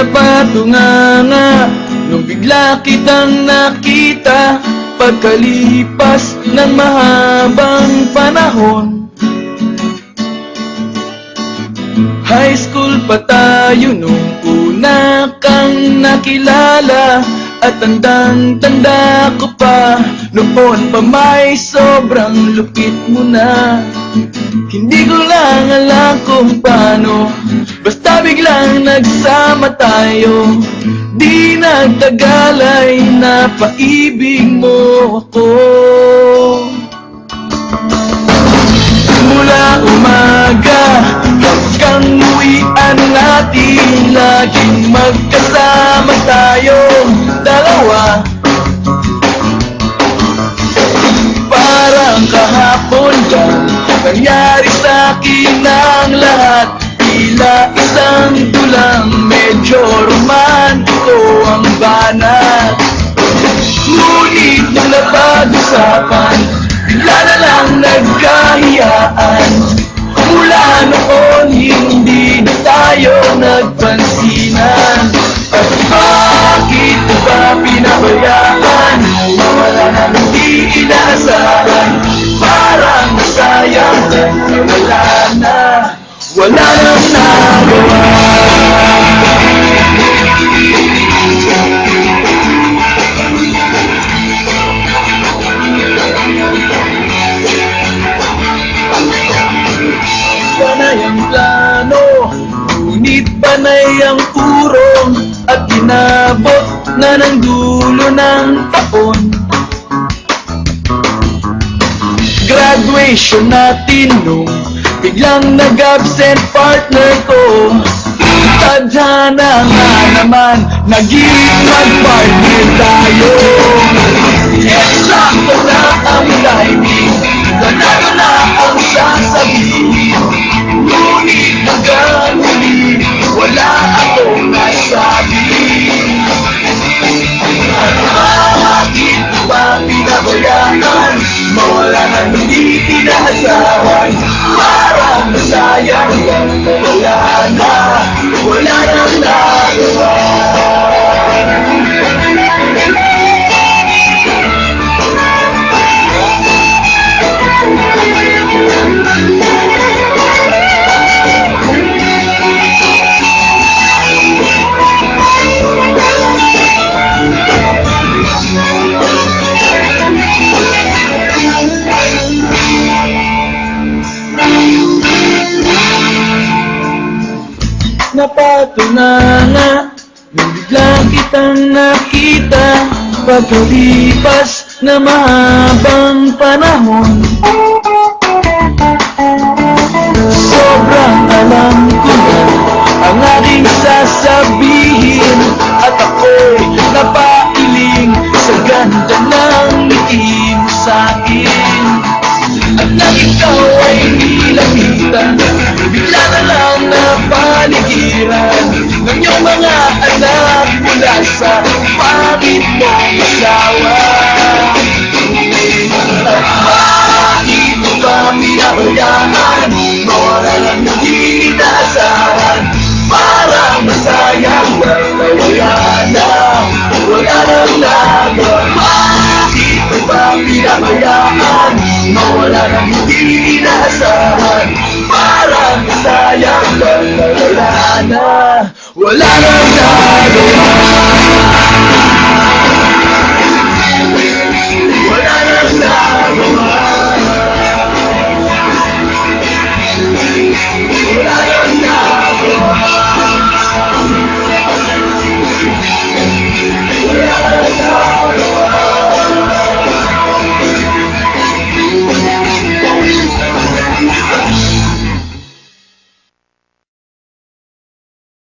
Napatunganga nung bigla kitang nakita, pagkalipas ng mahabang panahon. High school pa tayo nung una kang nakilala, at tandang-tanda ko pa, noon pa may sobrang lupit mo na. Hindi ko lang alam kung paano, basta biglang nagsama tayo. Di nagtagal ay napaibig mo ako. Mula umaga hanggang uwian natin, laging magkasama tayong dalawa. Parang kahapon lang nangyari sa'kin ang lahat, tila isang dulang, medyo romantiko ang banat. Ngunit nung napag-usapan, bigla na lang nagkahiyaan. Mula noon hindi na tayo nagpansinan. At bakit mo ba pinabayaan? Wala na hindi inaasahan, parang nasayang wala na, wala nang nagawa. Panay ang plano, ngunit panay ang urong, at inabot na ng dulo ng taon. Graduation natin nung biglang nag-absent partner ko. Tadhana nga naman, naging mag-partner tayo. Eksakto na ang timing, ganado na ang sasabihin. Ngunit hanggang huli, wala akong nasabi. At bakit mo ba pinabayaan? Mawala na hindi inaasahan, parang nasayang wala na, wala nang nagawa. Napatunanga nung bigla kitang nakita, pagkalipas na mahabang panahon. Sobrang alam ko na ang aking sasabihin, at ako'y napailing sa ganda ng ngiti mo sa'kin. At nang ikaw ay nilapitan, bigla na lang napaligiran ng iyong mga anak mula sa pangit mong asawa. At bakit mo ba pinabayaan? Mawala lang hindi inaasahan, parang masayang wala na, wala nang nagawa. Bakit mo ba pinabayaan? Mawala lang hindi inaasahan, parang sayang wala na, wala nang nagawa.